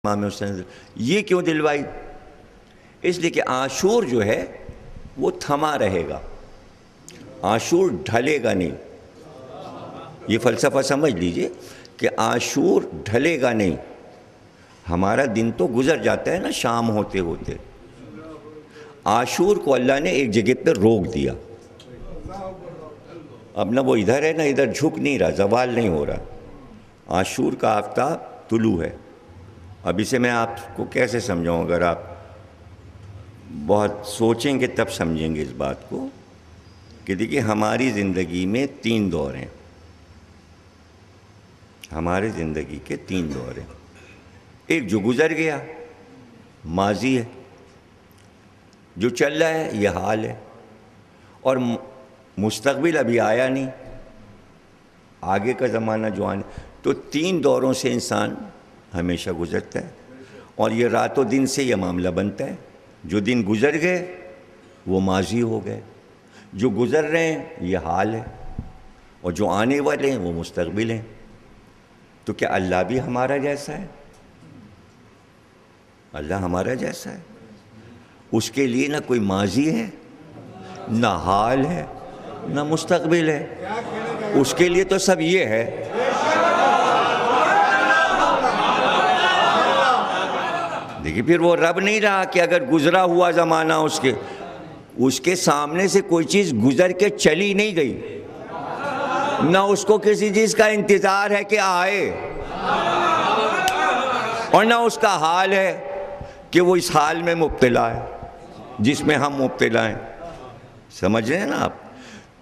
امام حسین یہ کیوں دلوائی؟ اس لیے کہ عاشور جو ہے وہ تھما رہے گا، عاشور ڈھلے گا نہیں۔ یہ فلسفہ سمجھ لیجئے کہ عاشور ڈھلے گا نہیں۔ ہمارا دن تو گزر جاتا ہے نا شام ہوتے ہوتے، عاشور کو اللہ نے ایک جگہ پہ روک دیا۔ اب نہ وہ ادھر ہے نہ ادھر، جھک نہیں رہا، زوال نہیں ہو رہا۔ عاشور کا آفتاب طلوع ہے۔ اب اسے میں آپ کو کیسے سمجھاؤں؟ اگر آپ بہت سوچیں گے تب سمجھیں گے اس بات کو کہ دیکھیے ہماری زندگی میں 3 دور ہیں، ہماری زندگی کے 3 دور ہیں۔ ایک جو گزر گیا ماضی ہے، جو چل رہا ہے یہ حال ہے، اور مستقبل ابھی آیا نہیں، آگے کا زمانہ جو آنے۔ تو 3 دوروں سے انسان ہمیشہ گزرتا ہے، اور یہ رات و دن سے یہ معاملہ بنتا ہے۔ جو دن گزر گئے وہ ماضی ہو گئے، جو گزر رہے ہیں یہ حال ہے، اور جو آنے والے ہیں وہ مستقبل ہیں۔ تو کیا اللہ بھی ہمارا جیسا ہے؟ اللہ ہمارا جیسا ہے؟ اس کے لیے نہ کوئی ماضی ہے، نہ حال ہے، نہ مستقبل ہے۔ اس کے لیے تو سب یہ ہے۔ دیکھیے پھر وہ رب نہیں رہا کہ اگر گزرا ہوا زمانہ اس کے سامنے سے کوئی چیز گزر کے چلی نہیں گئی، نہ اس کو کسی چیز کا انتظار ہے کہ آئے، اور نہ اس کا حال ہے کہ وہ اس حال میں مبتلا ہے جس میں ہم مبتلا ہیں۔ سمجھ رہے ہیں نا آپ؟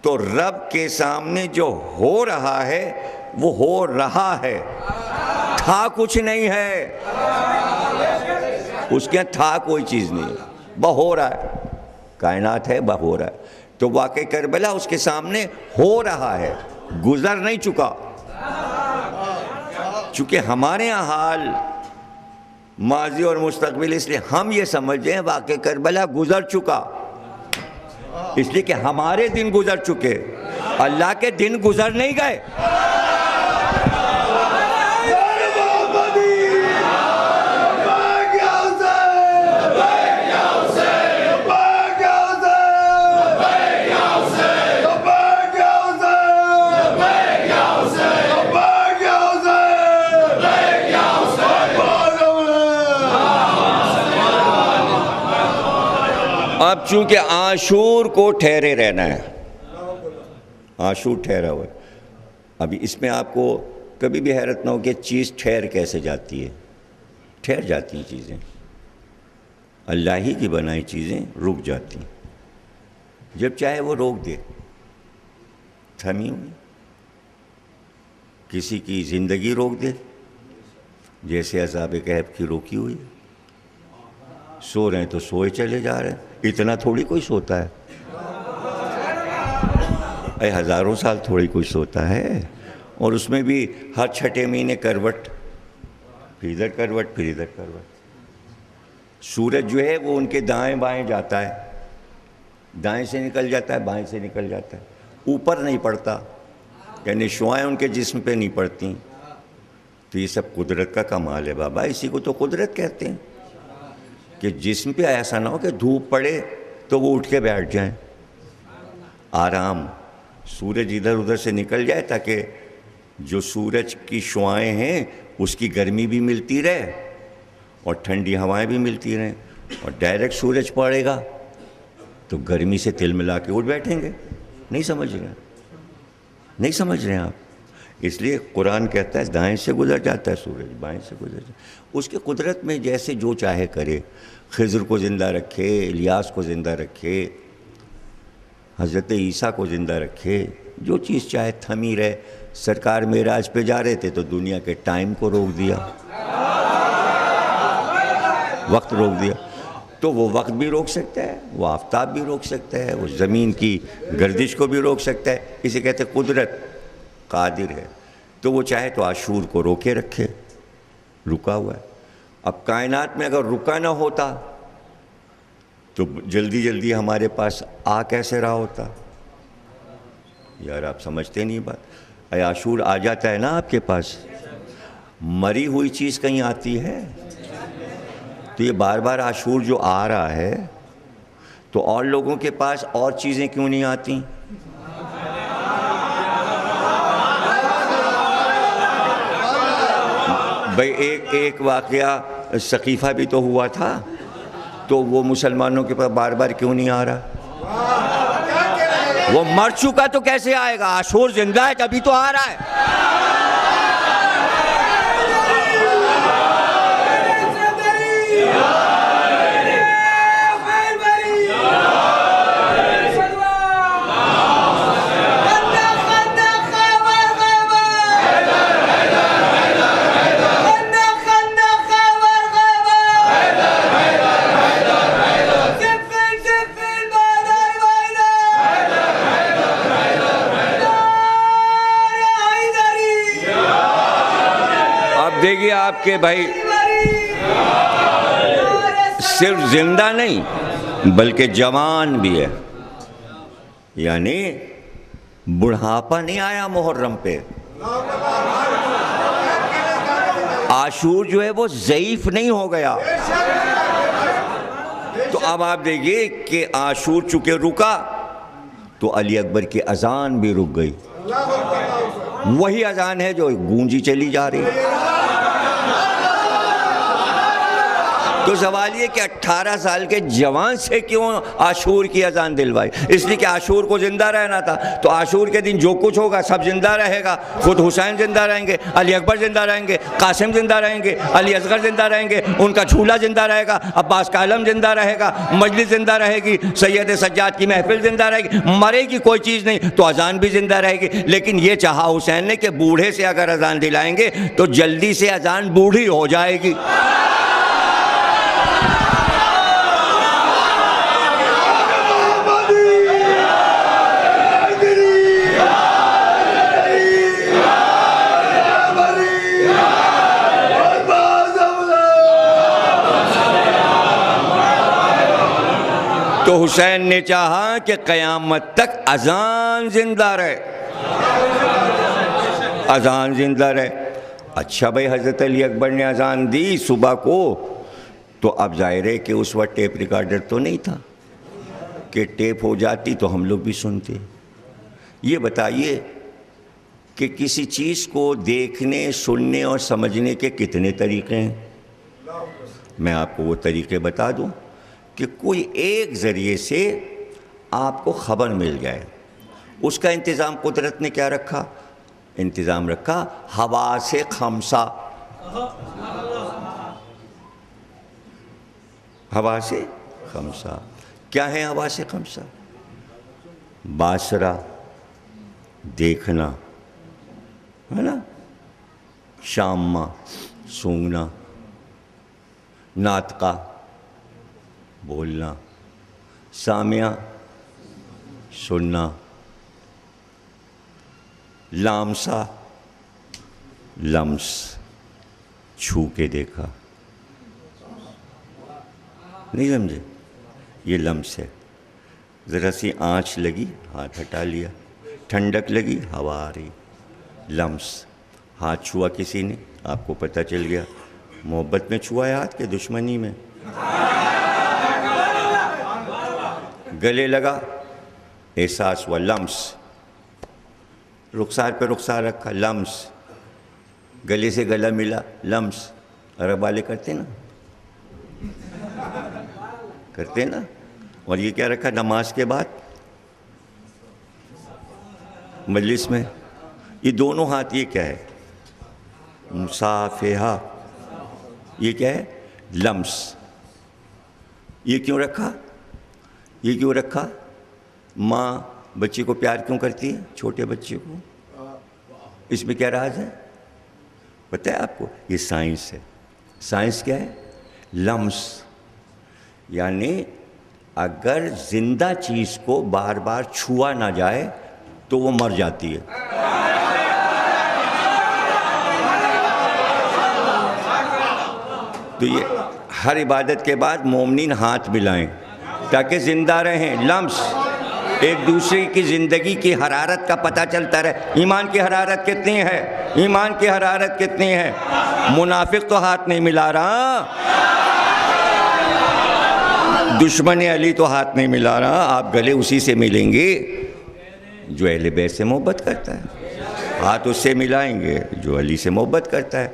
تو رب کے سامنے جو ہو رہا ہے وہ ہو رہا ہے، تھا کچھ نہیں ہے، اس کے تھا کوئی چیز نہیں، بہ ہو رہا ہے، کائنات ہے، بہ ہو رہا ہے۔ تو واقع کربلا اس کے سامنے ہو رہا ہے، گزر نہیں چکا۔ چونکہ ہمارے یہاں حال، ماضی اور مستقبل، اس لیے ہم یہ سمجھتے ہیں واقع کربلا گزر چکا، اس لیے کہ ہمارے دن گزر چکے، اللہ کے دن گزر نہیں گئے۔ اب چونکہ عاشور کو ٹھہرے رہنا ہے، عاشور ٹھہرا ہوا ہے۔ ابھی اس میں آپ کو کبھی بھی حیرت نہ ہو کہ چیز ٹھہر کیسے جاتی ہے۔ ٹھہر جاتی ہیں چیزیں، اللہ ہی کی بنائی چیزیں رک جاتی ہیں، جب چاہے وہ روک دے، تھمی ہوئی۔ کسی کی زندگی روک دے، جیسے اصحاب کہف کی روکی ہوئی، سو رہے ہیں تو سوئے چلے جا رہے ہیں۔ اتنا تھوڑی کوئی سوتا ہے، ہزاروں سال تھوڑی کوئی سوتا ہے، اور اس میں بھی ہر 6 مہینے کروٹ، پھر ادھر کروٹ، پھر ادھر کروٹ۔ سورج جو ہے وہ ان کے دائیں بائیں جاتا ہے، دائیں سے نکل جاتا ہے، بائیں سے نکل جاتا ہے، اوپر نہیں پڑتا، یعنی شعائیں ان کے جسم پہ نہیں پڑتی۔ تو یہ سب قدرت کا کمال ہے بابا، اسی کو تو قدرت کہتے ہیں، کہ جسم پہ ایسا نہ ہو کہ دھوپ پڑے تو وہ اٹھ کے بیٹھ جائیں۔ آرام، سورج ادھر ادھر سے نکل جائے تاکہ جو سورج کی شعائیں ہیں اس کی گرمی بھی ملتی رہے اور ٹھنڈی ہوائیں بھی ملتی رہیں، اور ڈائریکٹ سورج پڑے گا تو گرمی سے تل ملا کے اٹھ بیٹھیں گے۔ نہیں سمجھ رہے ہیں؟ نہیں سمجھ رہے ہیں آپ؟ اس لیے قرآن کہتا ہے دائیں سے گزر جاتا ہے سورج، بائیں سے گزر جاتا ہے۔ اس کی قدرت میں جیسے جو چاہے کرے، خضر کو زندہ رکھے، الیاس کو زندہ رکھے، حضرت عیسیٰ کو زندہ رکھے، جو چیز چاہے تھمی رہے۔ سرکار معراج پہ جا رہے تھے تو دنیا کے ٹائم کو روک دیا، وقت روک دیا۔ تو وہ وقت بھی روک سکتا ہے، وہ آفتاب بھی روک سکتا ہے، وہ زمین کی گردش کو بھی روک سکتا ہے۔ اسے کہتے ہیں قدرت قادر ہے، تو وہ چاہے تو عاشور کو روکے رکھے، رکا ہوا ہے۔ اب کائنات میں اگر رکا نہ ہوتا تو جلدی جلدی ہمارے پاس آ کیسے رہا ہوتا؟ یار آپ سمجھتے نہیں بات۔ عاشور آ جاتا ہے نا آپ کے پاس، مری ہوئی چیز کہیں آتی ہے؟ تو یہ بار بار عاشور جو آ رہا ہے تو اور لوگوں کے پاس اور چیزیں کیوں نہیں آتی؟ بھئی ایک واقعہ ثقیفہ بھی تو ہوا تھا، تو وہ مسلمانوں کے پاس بار بار کیوں نہیں آ رہا؟ وہ مر چکا تو کیسے آئے گا؟ عاشور زندہ ہے تبھی تو آ رہا ہے۔ دیکھیے آپ کے بھائی صرف زندہ نہیں بلکہ جوان بھی ہے، یعنی بڑھاپا نہیں آیا محرم پہ۔ عاشور جو ہے وہ ضعیف نہیں ہو گیا۔ تو اب آپ دیکھیے کہ عاشور چونکہ رکا تو علی اکبر کی اذان بھی رک گئی۔ وہی اذان ہے جو گونجی چلی جا رہی ہے۔ تو سوال یہ کہ 18 سال کے جوان سے کیوں عاشور کی اذان دلوائی؟ اس لیے کہ عاشور کو زندہ رہنا تھا، تو عاشور کے دن جو کچھ ہوگا سب زندہ رہے گا۔ خود حسین زندہ رہیں گے، علی اکبر زندہ رہیں گے، قاسم زندہ رہیں گے، علی اصغر زندہ رہیں گے، ان کا جھولا زندہ رہے گا، عباس کا علم زندہ رہے گا، مجلس زندہ رہے گی، سید سجاد کی محفل زندہ رہے گی، مرے گی کوئی چیز نہیں تو اذان بھی زندہ رہے گی۔ لیکن یہ چاہا حسین نے کہ بوڑھے سے اگر اذان دلائیں گے تو جلدی سے اذان بوڑھی ہو جائے گی۔ تو حسین نے چاہا کہ قیامت تک اذان زندہ رہے، اذان زندہ رہے۔ اچھا بھائی، حضرت علی اکبر نے اذان دی صبح کو، تو اب ظاہر ہے کہ اس وقت ٹیپ ریکارڈر تو نہیں تھا کہ ٹیپ ہو جاتی تو ہم لوگ بھی سنتے۔ یہ بتائیے کہ کسی چیز کو دیکھنے، سننے اور سمجھنے کے کتنے طریقے ہیں؟ میں آپ کو وہ طریقے بتا دوں کہ کوئی ایک ذریعے سے آپ کو خبر مل جائے۔ اس کا انتظام قدرت نے کیا رکھا؟ انتظام رکھا حواس خمسہ۔ حواس خمسہ کیا ہے؟ حواس خمسہ باصرہ دیکھنا ہے نا، شامہ سونگنا، ناطقہ بولنا، سامعہ سننا، لامسہ لمس چھو کے دیکھا۔ نہیں سمجھے؟ یہ لمس ہے۔ ذرا سی آنچ لگی ہاتھ ہٹا لیا، ٹھنڈک لگی ہوا آ رہی، لمس۔ ہاتھ چھوا کسی نے آپ کو پتہ چل گیا، محبت میں چھوا ہے ہاتھ کے دشمنی میں؟ گلے لگا، احساس ہوا، لمس۔ رخسار پہ رخسار رکھا، لمس۔ گلے سے گلا ملا، لمس۔ عرب والے کرتے نا، کرتے نا۔ اور یہ کیا رکھا نماز کے بعد مجلس میں؟ یہ دونوں ہاتھ، یہ کیا ہے؟ مصافحہ۔ یہ کیا ہے؟ لمس۔ یہ کیوں رکھا؟ یہ کیوں رکھا؟ ماں بچے کو پیار کیوں کرتی ہے؟ چھوٹے بچے کو۔ اس میں کیا راز ہے پتہ ہے آپ کو؟ یہ سائنس ہے۔ سائنس کیا ہے؟ لمس۔ یعنی اگر زندہ چیز کو بار بار چھوا نہ جائے تو وہ مر جاتی ہے۔ تو یہ ہر عبادت کے بعد مومنین ہاتھ ملائیں تاکہ زندہ رہیں۔ لمس، ایک دوسرے کی زندگی کی حرارت کا پتہ چلتا رہے۔ ایمان کی حرارت کتنی ہے؟ ایمان کی حرارت کتنی ہے؟ منافق تو ہاتھ نہیں ملا رہا، دشمن علی تو ہاتھ نہیں ملا رہا، آپ گلے اسی سے ملیں گے جو اہل بیت سے محبت کرتا ہے، ہاتھ اس سے ملائیں گے جو علی سے محبت کرتا ہے.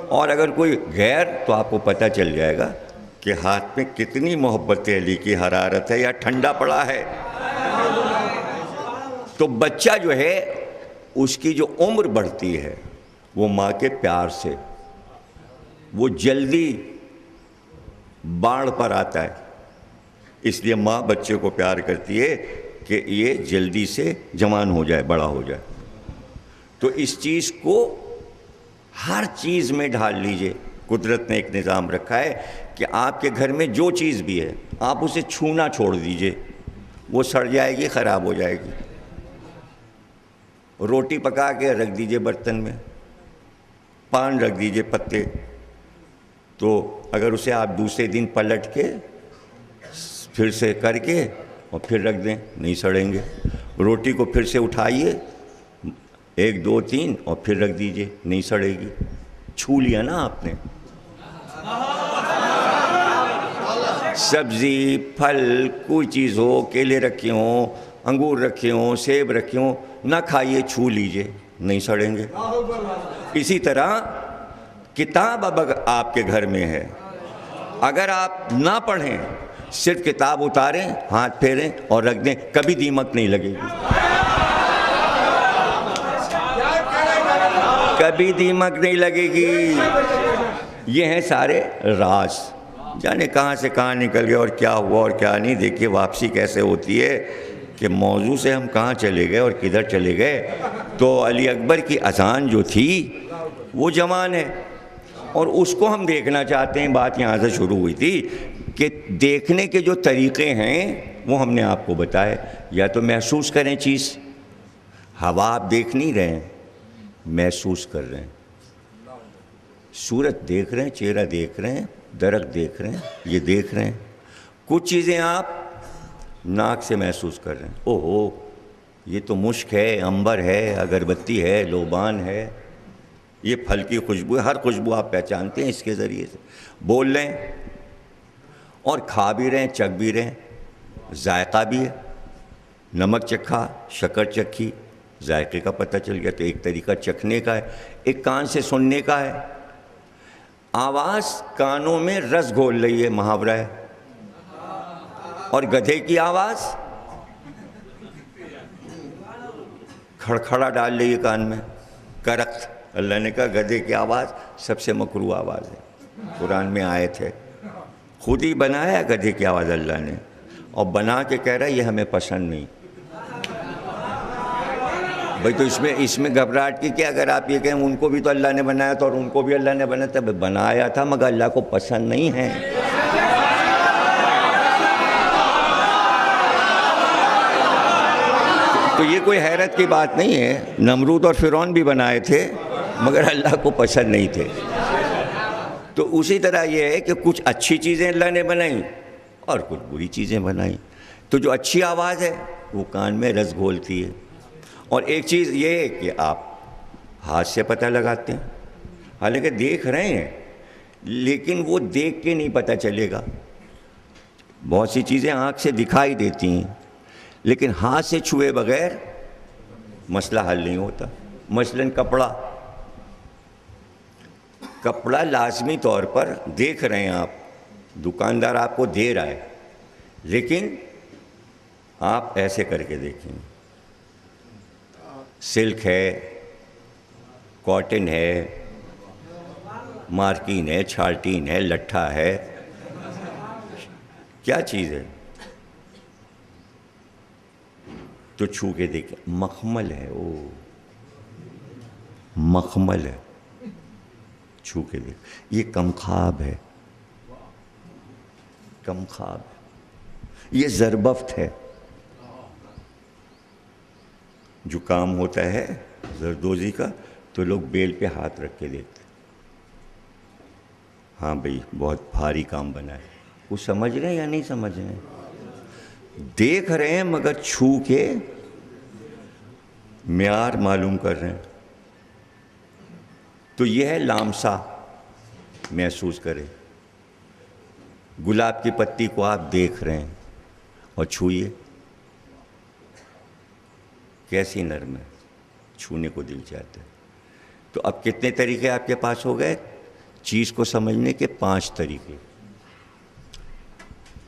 اور اگر کوئی غیر، تو آپ کو پتہ چل جائے گا کہ ہاتھ میں کتنی محبت علی کی حرارت ہے یا ٹھنڈا پڑا ہے. تو بچہ جو ہے اس کی جو عمر بڑھتی ہے وہ ماں کے پیار سے، وہ جلدی باڑ پر آتا ہے. اس لیے ماں بچے کو پیار کرتی ہے کہ یہ جلدی سے جوان ہو جائے، بڑا ہو جائے. تو اس چیز کو ہر چیز میں ڈھال لیجئے. قدرت نے ایک نظام رکھا ہے کہ آپ کے گھر میں جو چیز بھی ہے آپ اسے چھونا چھوڑ دیجئے، وہ سڑ جائے گی، خراب ہو جائے گی. روٹی پکا کے رکھ دیجئے برتن میں، پان رکھ دیجئے پتے، تو اگر اسے آپ دوسرے دن پلٹ کے پھر سے کر کے اور پھر رکھ دیں نہیں سڑیں گے. روٹی کو پھر سے اٹھائیے 1 2 3 اور پھر رکھ دیجئے نہیں سڑے گی. چھو لیا نا آپ نے. سبزی پھل کوئی چیز ہو، کیلے رکھے ہوں، انگور رکھے ہوں، سیب رکھے ہوں، نہ کھائیے، چھو لیجئے نہیں سڑیں گے. اسی طرح کتاب اب آپ کے گھر میں ہے، اگر آپ نہ پڑھیں، صرف کتاب اتاریں، ہاتھ پھیریں اور رکھ دیں، کبھی دیمک نہیں لگے گی. کبھی دیمک نہیں لگے گی. یہ ہیں سارے راز. جانے کہاں سے کہاں نکل گئے اور کیا ہوا اور کیا نہیں. دیکھیے واپسی کیسے ہوتی ہے کہ موضوع سے ہم کہاں چلے گئے اور کدھر چلے گئے. تو علی اکبر کی اذان جو تھی وہ جوان ہے اور اس کو ہم دیکھنا چاہتے ہیں. بات یہاں سے شروع ہوئی تھی کہ دیکھنے کے جو طریقے ہیں وہ ہم نے آپ کو بتائے. یا تو محسوس کریں چیز، ہوا آپ دیکھ نہیں رہے ہیں، محسوس کر رہے ہیں. صورت دیکھ رہے ہیں، چہرہ دیکھ رہے ہیں، درخت دیکھ رہے ہیں، یہ دیکھ رہے ہیں. کچھ چیزیں آپ ناک سے محسوس کر رہے ہیں. اوہو یہ تو مشک ہے، عنبر ہے، اگربتی ہے، لوبان ہے، یہ پھل کی خوشبو ہے. ہر خوشبو آپ پہچانتے ہیں اس کے ذریعے سے. بول رہے ہیں اور کھا بھی رہے ہیں، چکھ بھی رہے ہیں. ذائقہ بھی ہے، نمک چکھا، شکر چکھی، ذائقے کا پتہ چل گیا. تو ایک طریقہ چکھنے کا ہے، ایک کان سے سننے کا ہے. آواز کانوں میں رس گھول رہی ہے، محاورہ ہے. اور گدھے کی آواز کھڑکھڑا ڈال رہی ہے کان میں، کرخت. اللہ نے کہا گدھے کی آواز سب سے مکروہ آواز ہے. قرآن میں آئے تھے، خود ہی بنایا گدھے کی آواز اللہ نے، اور بنا کے کہہ رہا ہے یہ ہمیں پسند نہیں. بھئی تو اس میں گھبراہٹ کی کیا؟ اگر آپ یہ کہیں ان کو بھی تو اللہ نے بنایا تھا اور ان کو بھی اللہ نے بنایا تھا. بنایا تھا مگر اللہ کو پسند نہیں ہے. تو یہ کوئی حیرت کی بات نہیں ہے. نمرود اور فرعون بھی بنائے تھے مگر اللہ کو پسند نہیں تھے. تو اسی طرح یہ ہے کہ کچھ اچھی چیزیں اللہ نے بنائیں اور کچھ بری چیزیں بنائیں. تو جو اچھی آواز ہے وہ کان میں رس گھولتی ہے. اور ایک چیز یہ ہے کہ آپ ہاتھ سے پتہ لگاتے ہیں، حالانکہ دیکھ رہے ہیں لیکن وہ دیکھ کے نہیں پتہ چلے گا. بہت سی چیزیں آنکھ سے دکھائی دیتی ہیں لیکن ہاتھ سے چھوئے بغیر مسئلہ حل نہیں ہوتا. مثلاً کپڑا لازمی طور پر دیکھ رہے ہیں آپ، دکاندار آپ کو دے رہا ہے، لیکن آپ ایسے کر کے دیکھیں. سلک ہے، کاٹن ہے، مارکین ہے، چھالٹین ہے، لٹھا ہے، کیا چیز ہے؟ تو چھو کے دیکھیں. مخمل ہے، مخمل ہے، چھو کے دیکھ. یہ کم خواب ہے، کم خواب ہے. یہ زربفت ہے. جو کام ہوتا ہے زردوزی کا تو لوگ بیل پہ ہاتھ رکھ کے دیتے. ہاں بھئی بہت بھاری کام بنا ہے. وہ سمجھ رہے ہیں یا نہیں سمجھ رہے ہیں؟ دیکھ رہے ہیں مگر چھو کے معیار معلوم کر رہے ہیں. تو یہ ہے لامسا، محسوس کرے. گلاب کی پتی کو آپ دیکھ رہے ہیں اور چھوئیے، کیسی نرم ہے، چھونے کو دل چاہتا ہے۔ تو اب کتنے طریقے آپ کے پاس ہو گئے چیز کو سمجھنے کے؟ 5 طریقے۔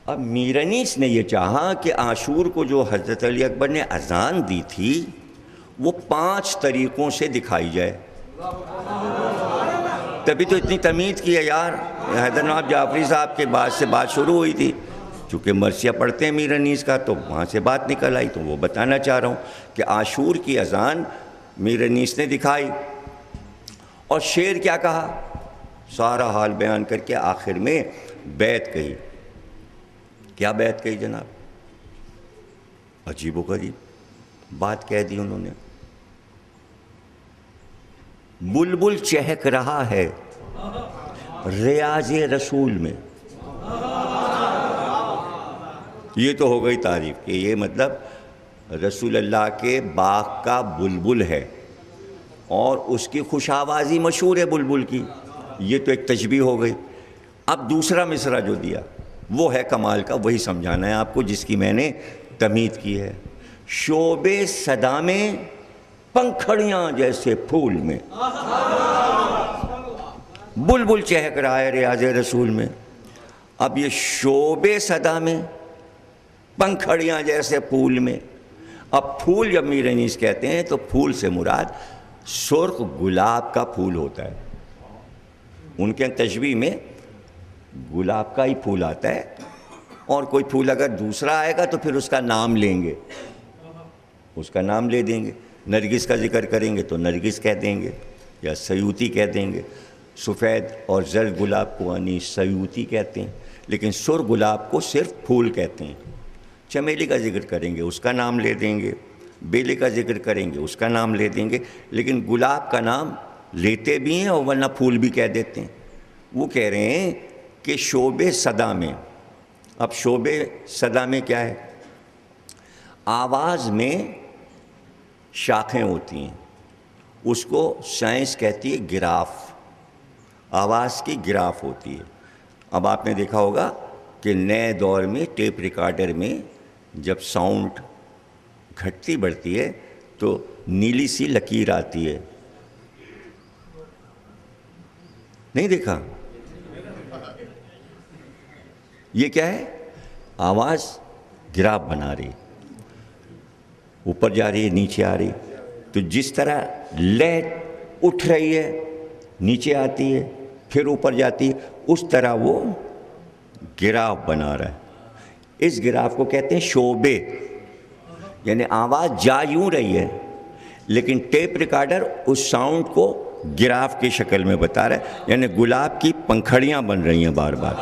اب میر انیس نے یہ چاہا کہ عاشور کو جو حضرت علی اکبر نے اذان دی تھی وہ 5 طریقوں سے دکھائی جائے۔ تبھی تو اتنی تمید کی ہے یار، حیدر نواب جعفری صاحب کے بعد سے بات شروع ہوئی تھی، چونکہ مرثیہ پڑھتے ہیں میر انیس کا تو وہاں سے بات نکل آئی، تو وہ بتانا چاہ رہا ہوں کہ عاشور کی اذان میر انیس نے دکھائی۔ اور شعر کیا کہا؟ سارا حال بیان کر کے آخر میں بیت کہی۔ کیا بیت کہی جناب؟ عجیب و غریب بات کہہ دی انہوں نے، بلبل چہک رہا ہے ریاض رسول میں۔ یہ تو ہو گئی تعریف کہ یہ مطلب رسول اللہ کے باغ کا بلبل ہے اور اس کی خوش آوازی مشہور ہے بلبل کی، یہ تو ایک تشبیہ ہو گئی۔ اب دوسرا مصرع جو دیا وہ ہے کمال کا، وہی سمجھانا ہے آپ کو جس کی میں نے تمہید کی ہے۔ شعب صدا میں پنکھڑیاں جیسے پھول میں، بلبل چہک رہا ہے ریاض رسول میں۔ اب یہ شعب صدا میں پنکھڑیاں جیسے پھول میں، اب پھول جب میر انیس کہتے ہیں تو پھول سے مراد سرخ گلاب کا پھول ہوتا ہے۔ ان کے تشبیہ میں گلاب کا ہی پھول آتا ہے، اور کوئی پھول اگر دوسرا آئے گا تو پھر اس کا نام لیں گے، اس کا نام لے دیں گے۔ نرگس کا ذکر کریں گے تو نرگس کہہ دیں گے یا سیوتی کہہ دیں گے۔ سفید اور زرد گلاب کو انیس سیوتی کہتے ہیں، لیکن سر گلاب کو صرف پھول کہتے ہیں۔ چمیلی کا ذکر کریں گے اس کا نام لے دیں گے، بیلے کا ذکر کریں گے اس کا نام لے دیں گے، لیکن گلاب کا نام لیتے بھی ہیں اور ورنہ پھول بھی کہہ دیتے ہیں۔ وہ کہہ رہے ہیں کہ شعب صدا میں، اب شعب صدا میں کیا ہے؟ آواز میں شاخیں ہوتی ہیں، اس کو سائنس کہتی ہے گراف، آواز کی گراف ہوتی ہے۔ اب آپ نے دیکھا ہوگا کہ نئے دور میں ٹیپ ریکارڈر میں جب ساؤنڈ گھٹتی بڑھتی ہے تو نیلی سی لکیر آتی ہے، نہیں دیکھا؟ یہ کیا ہے؟ آواز گراف بنا رہی، اوپر جا رہی ہے نیچے آ رہی، تو جس طرح لہر اٹھ رہی ہے نیچے آتی ہے پھر اوپر جاتی ہے، اس طرح وہ گراف بنا رہا ہے۔ اس گراف کو کہتے ہیں شعبے، یعنی آواز جا یوں رہی ہے لیکن ٹیپ ریکارڈر اس ساؤنڈ کو گراف کی شکل میں بتا رہا ہے، یعنی گلاب کی پنکھڑیاں بن رہی ہیں بار بار،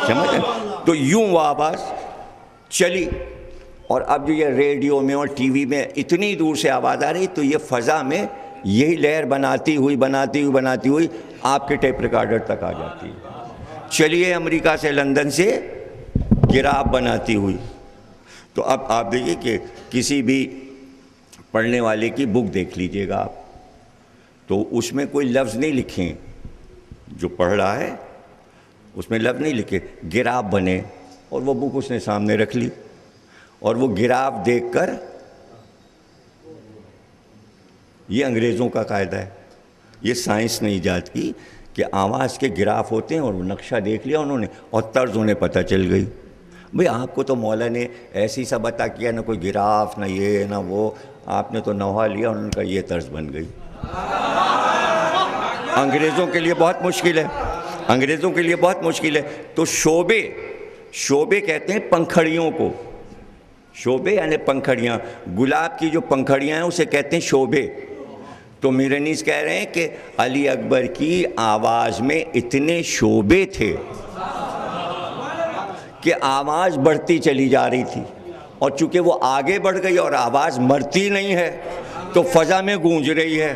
سمجھ رہے؟ تو یوں وہ آواز چلی، اور اب جو یہ ریڈیو میں اور ٹی وی میں اتنی دور سے آواز آ رہی تو یہ فضا میں یہی لہر بناتی ہوئی آپ کے ٹیپ ریکارڈر تک آ جاتی ہے، چلیے امریکہ سے لندن سے گراف بناتی ہوئی۔ تو اب آپ دیکھیے کہ کسی بھی پڑھنے والے کی بک دیکھ لیجئے گا آپ، تو اس میں کوئی لفظ نہیں لکھیں، جو پڑھ رہا ہے اس میں لفظ نہیں لکھے، گراف بنے، اور وہ بک اس نے سامنے رکھ لی اور وہ گراف دیکھ کر، یہ انگریزوں کا قاعدہ ہے، یہ سائنس نے ایجاد کی کہ آواز کے گراف ہوتے ہیں، اور وہ نقشہ دیکھ لیا انہوں نے اور طرز انہیں پتہ چل گئی۔ بھئی آپ کو تو مولا نے ایسی سا بتا کیا، نہ کوئی گراف نہ یہ نہ وہ، آپ نے تو نوحہ لیا، انہوں نے کہا یہ طرز بن گئی۔ انگریزوں کے لیے بہت مشکل ہے، انگریزوں کے لیے بہت مشکل ہے۔ تو شعبے کہتے ہیں پنکھڑیوں کو، شعبے یعنی پنکھڑیاں، گلاب کی جو پنکھڑیاں ہیں اسے کہتے ہیں شعبے۔ تو میر انیس کہہ رہے ہیں کہ علی اکبر کی آواز میں اتنے شعبے تھے کہ آواز بڑھتی چلی جا رہی تھی، اور چونکہ وہ آگے بڑھ گئی اور آواز مرتی نہیں ہے تو فضا میں گونج رہی ہے،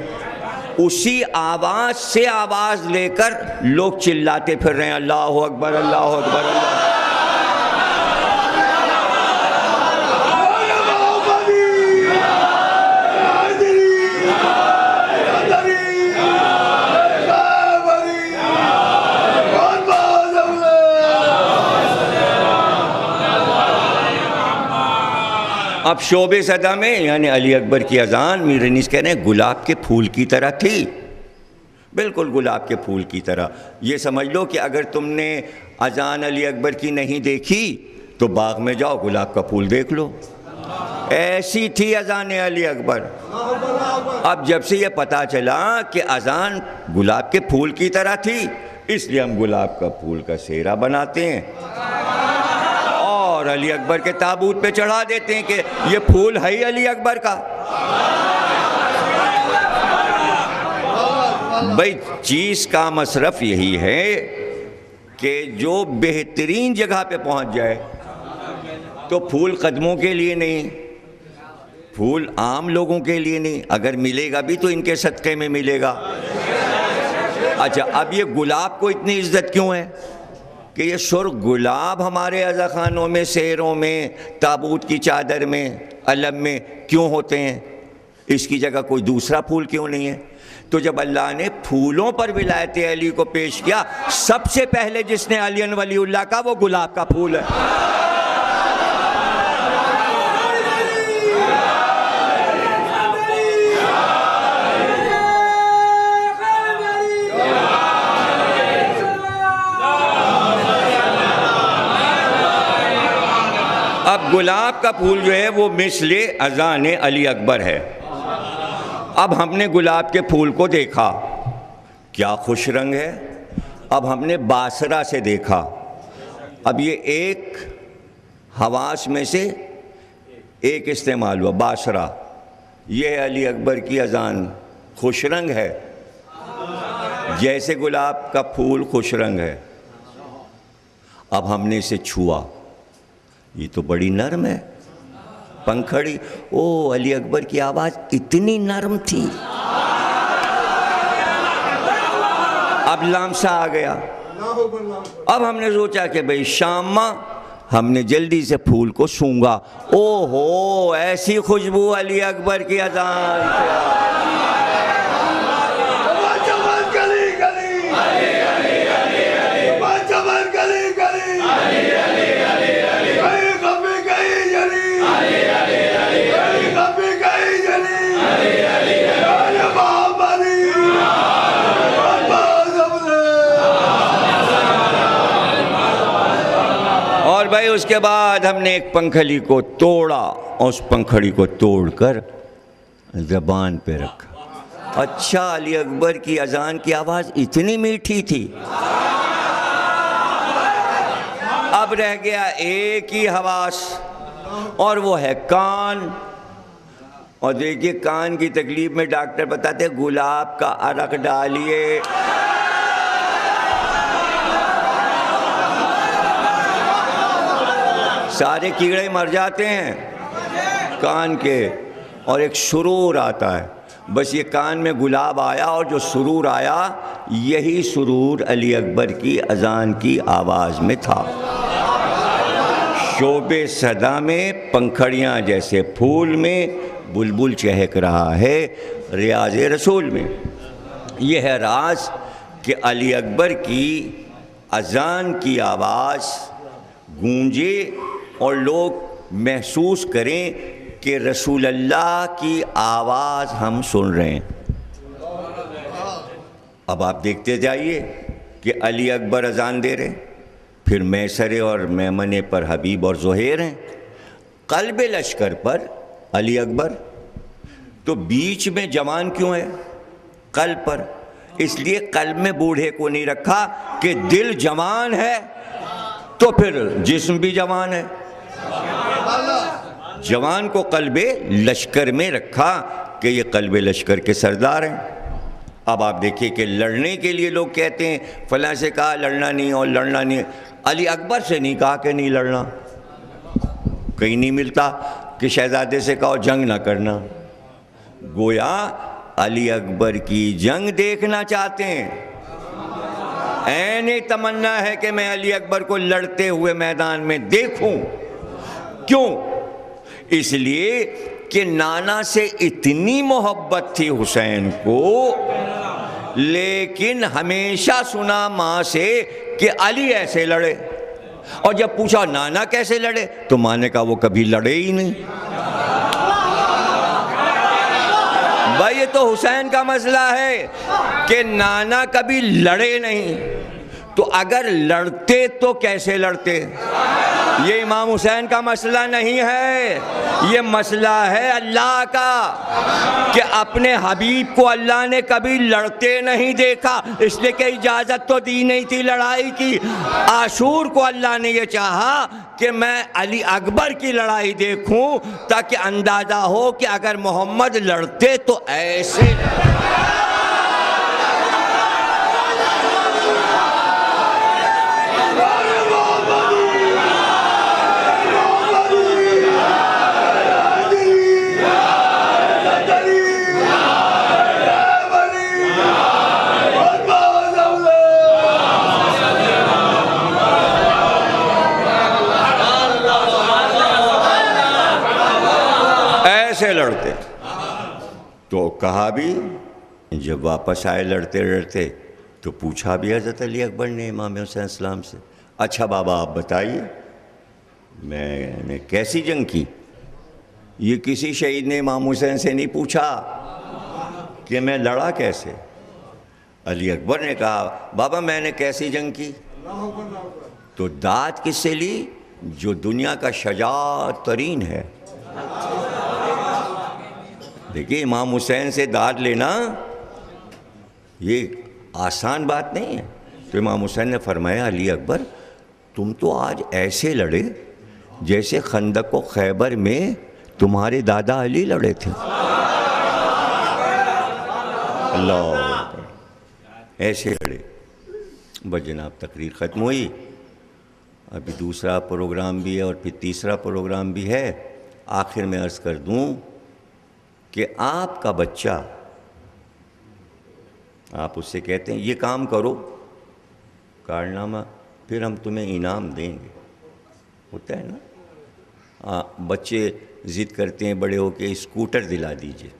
اسی آواز سے آواز لے کر لوگ چلاتے پھر رہے ہیں اللہ اکبر اللہ اکبر اللہ۔ اب شعب صدا میں یعنی علی اکبر کی اذان میر انیس کہہ رہے ہیں گلاب کے پھول کی طرح تھی، بالکل گلاب کے پھول کی طرح۔ یہ سمجھ لو کہ اگر تم نے اذان علی اکبر کی نہیں دیکھی تو باغ میں جاؤ گلاب کا پھول دیکھ لو، ایسی تھی اذان علی اکبر۔ اب جب سے یہ پتہ چلا کہ اذان گلاب کے پھول کی طرح تھی، اس لیے ہم گلاب کا پھول کا سیرا بناتے ہیں اور علی اکبر کے تابوت پہ چڑھا دیتے ہیں کہ یہ پھول ہے ہی علی اکبر کا۔ بھئی چیز کا مصرف یہی ہے کہ جو بہترین جگہ پہ پہنچ جائے تو پھول قدموں کے لیے نہیں، پھول عام لوگوں کے لیے نہیں، اگر ملے گا بھی تو ان کے صدقے میں ملے گا۔ اچھا اب یہ گلاب کو اتنی عزت کیوں ہے کہ یہ سرخ گلاب ہمارے عزا خانوں میں، سیروں میں، تابوت کی چادر میں، علم میں کیوں ہوتے ہیں؟ اس کی جگہ کوئی دوسرا پھول کیوں نہیں ہے؟ تو جب اللہ نے پھولوں پر ولایت علی کو پیش کیا، سب سے پہلے جس نے علی ولی اللہ کا وہ گلاب کا پھول ہے۔ اب گلاب کا پھول جو ہے وہ مثل اذان علی اکبر ہے۔ اب ہم نے گلاب کے پھول کو دیکھا، کیا خوش رنگ ہے۔ اب ہم نے باسرہ سے دیکھا، اب یہ ایک حواس میں سے ایک استعمال ہوا، باسرہ، یہ علی اکبر کی اذان خوش رنگ ہے جیسے گلاب کا پھول خوش رنگ ہے۔ اب ہم نے اسے چھوا، یہ تو بڑی نرم ہے، پنکھڑی، او علی اکبر کی آواز اتنی نرم تھی۔ اب لامسا آ گیا۔ اب ہم نے سوچا کہ بھئی شامہ، ہم نے جلدی سے پھول کو سونگا، او ہو ایسی خوشبو علی اکبر کی اذان سے۔ اور بھائی اس کے بعد ہم نے ایک پنکھڑی کو توڑا، اس پنکھڑی کو توڑ کر زبان پہ رکھا۔ اچھا علی اکبر کی اذان کی آواز اتنی میٹھی تھی۔ اب رہ گیا ایک ہی حواس اور وہ ہے کان۔ اور دیکھیے کان کی تکلیف میں ڈاکٹر بتاتے گلاب کا عرق ڈالیے۔ سارے کیڑے مر جاتے ہیں کان کے، اور ایک سرور آتا ہے۔ بس یہ کان میں گلاب آیا اور جو سرور آیا، یہی سرور علی اکبر کی اذان کی آواز میں تھا۔ شعب صدا میں پنکھڑیاں جیسے پھول میں بلبل چہک رہا ہے ریاض رسول میں۔ یہ ہے راز کہ علی اکبر کی اذان کی آواز گونجے اور لوگ محسوس کریں کہ رسول اللہ کی آواز ہم سن رہے ہیں۔ اب آپ دیکھتے جائیے کہ علی اکبر اذان دے رہے ہیں، پھر میسرے اور میمنے پر حبیب اور زہیر ہیں، قلب لشکر پر علی اکبر، تو بیچ میں جوان کیوں ہے؟ قلب پر، اس لیے قلب میں بوڑھے کو نہیں رکھا کہ دل جوان ہے تو پھر جسم بھی جوان ہے۔ جوان کو قلب لشکر میں رکھا کہ یہ قلب لشکر کے سردار ہیں۔ اب آپ دیکھیے کہ لڑنے کے لیے لوگ کہتے ہیں فلاں سے کہا لڑنا نہیں اور لڑنا نہیں، علی اکبر سے نہیں کہا کہ نہیں لڑنا، کہیں نہیں ملتا کہ شہزادے سے کہو جنگ نہ کرنا۔ گویا علی اکبر کی جنگ دیکھنا چاہتے ہیں، عین تمنا ہے کہ میں علی اکبر کو لڑتے ہوئے میدان میں دیکھوں۔ کیوں؟ اس لیے کہ نانا سے اتنی محبت تھی حسین کو، لیکن ہمیشہ سنا ماں سے کہ علی ایسے لڑے، اور جب پوچھا نانا کیسے لڑے تو ماں نے کہا وہ کبھی لڑے ہی نہیں۔ بھائی یہ تو حسین کا مسئلہ ہے کہ نانا کبھی لڑے نہیں، تو اگر لڑتے تو کیسے لڑتے؟ یہ امام حسین کا مسئلہ نہیں ہے، یہ مسئلہ ہے اللہ کا کہ اپنے حبیب کو اللہ نے کبھی لڑتے نہیں دیکھا، اس لیے کہ اجازت تو دی نہیں تھی لڑائی کی۔ عاشور کو اللہ نے یہ چاہا کہ میں علی اکبر کی لڑائی دیکھوں تاکہ اندازہ ہو کہ اگر محمد لڑتے تو ایسے لڑتے۔ تو کہا بھی، جب واپس آئے لڑتے لڑتے تو پوچھا بھی حضرت علی اکبر نے امام حسین السلام سے، اچھا بابا آپ بتائیے میں نے کیسی جنگ کی؟ یہ کسی شہید نے امام حسین سے نہیں پوچھا کہ میں لڑا کیسے۔ علی اکبر نے کہا بابا میں نے کیسی جنگ کی؟ تو داد کس سے لی؟ جو دنیا کا شجاعت ترین ہے۔ دیکھیے امام حسین سے داد لینا یہ آسان بات نہیں ہے۔ تو امام حسین نے فرمایا علی اکبر تم تو آج ایسے لڑے جیسے خندق و خیبر میں تمہارے دادا علی لڑے تھے۔ اللہ ایسے لڑے۔ بس جناب تقریر ختم ہوئی، ابھی دوسرا پروگرام بھی ہے اور پھر تیسرا پروگرام بھی ہے۔ آخر میں عرض کر دوں کہ آپ کا بچہ، آپ اس سے کہتے ہیں یہ کام کرو کارنامہ، پھر ہم تمہیں انعام دیں گے، ہوتا ہے نا؟ بچے ضد کرتے ہیں بڑے ہو کے اسکوٹر دلا دیجئے،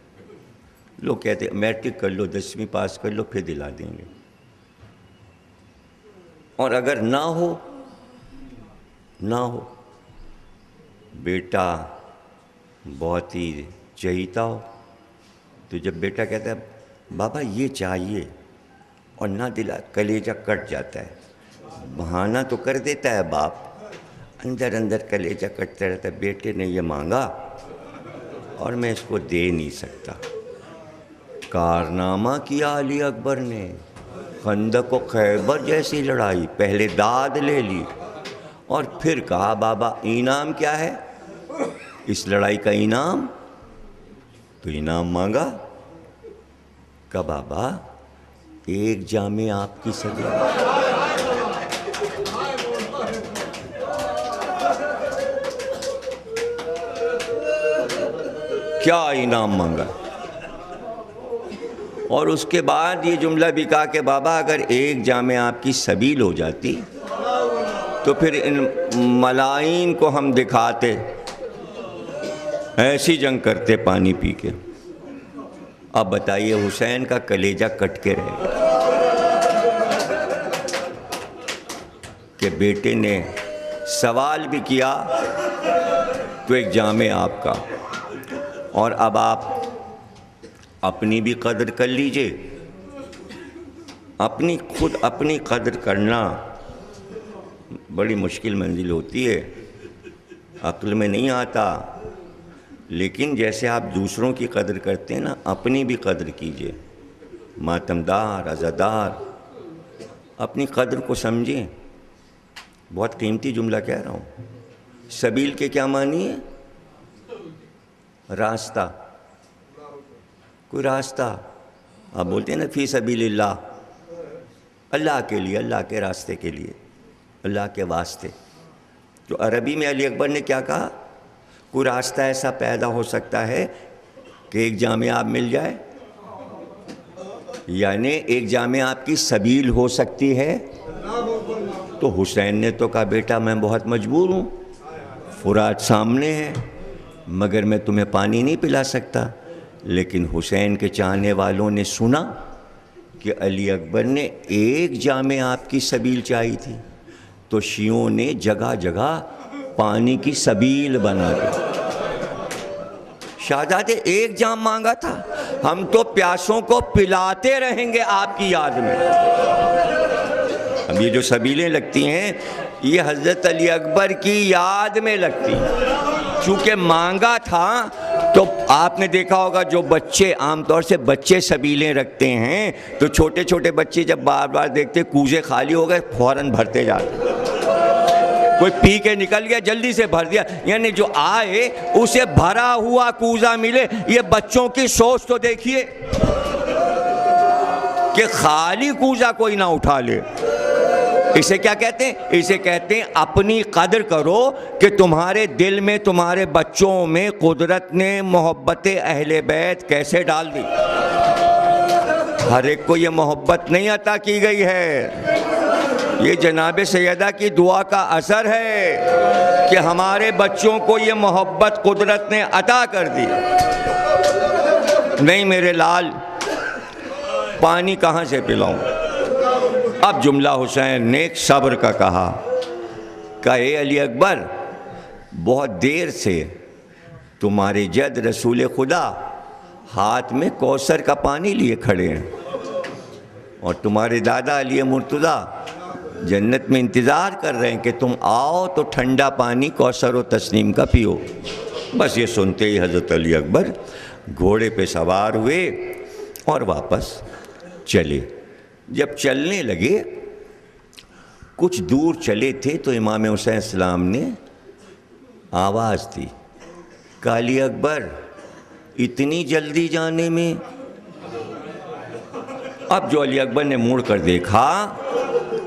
لوگ کہتے ہیں میٹرک کر لو 10ویں پاس کر لو پھر دلا دیں گے، اور اگر نہ ہو بیٹا بہت ہی چہیتا ہو تو جب بیٹا کہتا ہے بابا یہ چاہیے اور نہ دلا، کلیجہ کٹ جاتا ہے۔ بہانہ تو کر دیتا ہے باپ، اندر اندر کلیجہ کٹتا رہتا ہے، بیٹے نے یہ مانگا اور میں اس کو دے نہیں سکتا۔ کارنامہ کیا علی اکبر نے، خندق و خیبر جیسی لڑائی، پہلے داد لے لی اور پھر کہا بابا انعام کیا ہے اس لڑائی کا؟ انعام تو انعام مانگا، کہا بابا ایک جامع آپ کی سبیل۔ کیا انعام مانگا؟ اور اس کے بعد یہ جملہ بھی کہا کہ بابا اگر ایک جامع آپ کی سبیل ہو جاتی تو پھر ان ملائین کو ہم دکھاتے، ایسی جنگ کرتے پانی پی کے۔ اب بتائیے حسین کا کلیجہ کٹ کے رہ گیا کہ بیٹے نے سوال بھی کیا تو ایک جامع آپ کا، اور اب آپ اپنی بھی قدر کر لیجئے۔ خود اپنی قدر کرنا بڑی مشکل منزل ہوتی ہے، عقل میں نہیں آتا، لیکن جیسے آپ دوسروں کی قدر کرتے ہیں نا، اپنی بھی قدر کیجئے۔ ماتمدار، عزادار، اپنی قدر کو سمجھیں۔ بہت قیمتی جملہ کہہ رہا ہوں۔ سبیل کے کیا معنی ہے؟ راستہ، کوئی راستہ۔ آپ بولتے ہیں نا فی سبیل اللہ، اللہ کے لیے، اللہ کے راستے کے لیے، اللہ کے واسطے۔ تو عربی میں علی اکبر نے کیا کہا؟ کوئی راستہ ایسا پیدا ہو سکتا ہے کہ ایک جامع آپ مل جائے، یعنی ایک جامع آپ کی سبیل ہو سکتی ہے۔ تو حسین نے تو کہا بیٹا میں بہت مجبور ہوں، فرات سامنے ہے، مگر میں تمہیں پانی نہیں پلا سکتا۔ لیکن حسین کے چاہنے والوں نے سنا کہ علی اکبر نے ایک جامع آپ کی سبیل چاہی تھی، تو شیعوں نے جگہ جگہ پانی کی سبیل بنا دی۔ شہزادے ایک جام مانگا تھا، ہم تو پیاسوں کو پلاتے رہیں گے آپ کی یاد میں۔ اب یہ جو سبیلیں لگتی ہیں یہ حضرت علی اکبر کی یاد میں لگتی ہیں، چونکہ مانگا تھا۔ تو آپ نے دیکھا ہوگا جو بچے عام طور سے بچے سبیلیں رکھتے ہیں تو چھوٹے چھوٹے بچے جب بار بار دیکھتے کوزے خالی ہو گئے فوراً بھرتے جاتے، کوئی پی کے نکل گیا جلدی سے بھر دیا، یعنی جو آئے اسے بھرا ہوا کوزہ ملے۔ یہ بچوں کی سوچ تو دیکھیے کہ خالی کوزہ کوئی نہ اٹھا لے۔ اسے کیا کہتے ہیں؟ اسے کہتے ہیں اپنی قدر کرو کہ تمہارے دل میں تمہارے بچوں میں قدرت نے محبت اہل بیت کیسے ڈال دی۔ ہر ایک کو یہ محبت نہیں عطا کی گئی ہے، یہ جناب سیدہ کی دعا کا اثر ہے کہ ہمارے بچوں کو یہ محبت قدرت نے عطا کر دی۔ نہیں میرے لال، پانی کہاں سے پلاؤں؟ اب جملہ حسین نے ایک صبر کا کہا کہ اے علی اکبر، بہت دیر سے تمہارے جد رسول خدا ہاتھ میں کوثر کا پانی لیے کھڑے ہیں اور تمہارے دادا علی مرتضیٰ جنت میں انتظار کر رہے ہیں کہ تم آؤ تو ٹھنڈا پانی کوثر و تسنیم کا پیو۔ بس یہ سنتے ہی حضرت علی اکبر گھوڑے پہ سوار ہوئے اور واپس چلے۔ جب چلنے لگے کچھ دور چلے تھے تو امام حسین السلام نے آواز دی کہ علی اکبر اتنی جلدی جانے میں؟ اب جو علی اکبر نے مڑ کر دیکھا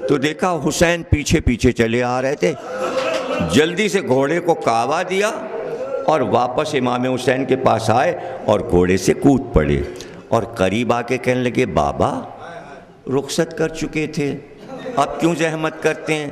تو دیکھا حسین پیچھے پیچھے چلے آ رہے تھے۔ جلدی سے گھوڑے کو کعوہ دیا اور واپس امام حسین کے پاس آئے اور گھوڑے سے کود پڑے اور قریب آ کے کہنے لگے بابا رخصت کر چکے تھے، اب کیوں زحمت کرتے ہیں؟